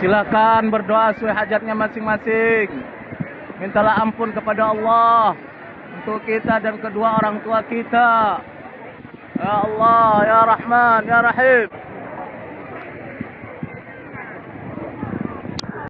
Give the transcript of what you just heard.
Silakan berdoa sesuai hajatnya masing-masing. Mintalah ampun kepada Allah untuk kita dan kedua orang tua kita. Ya Allah, ya Rahman, ya Rahim.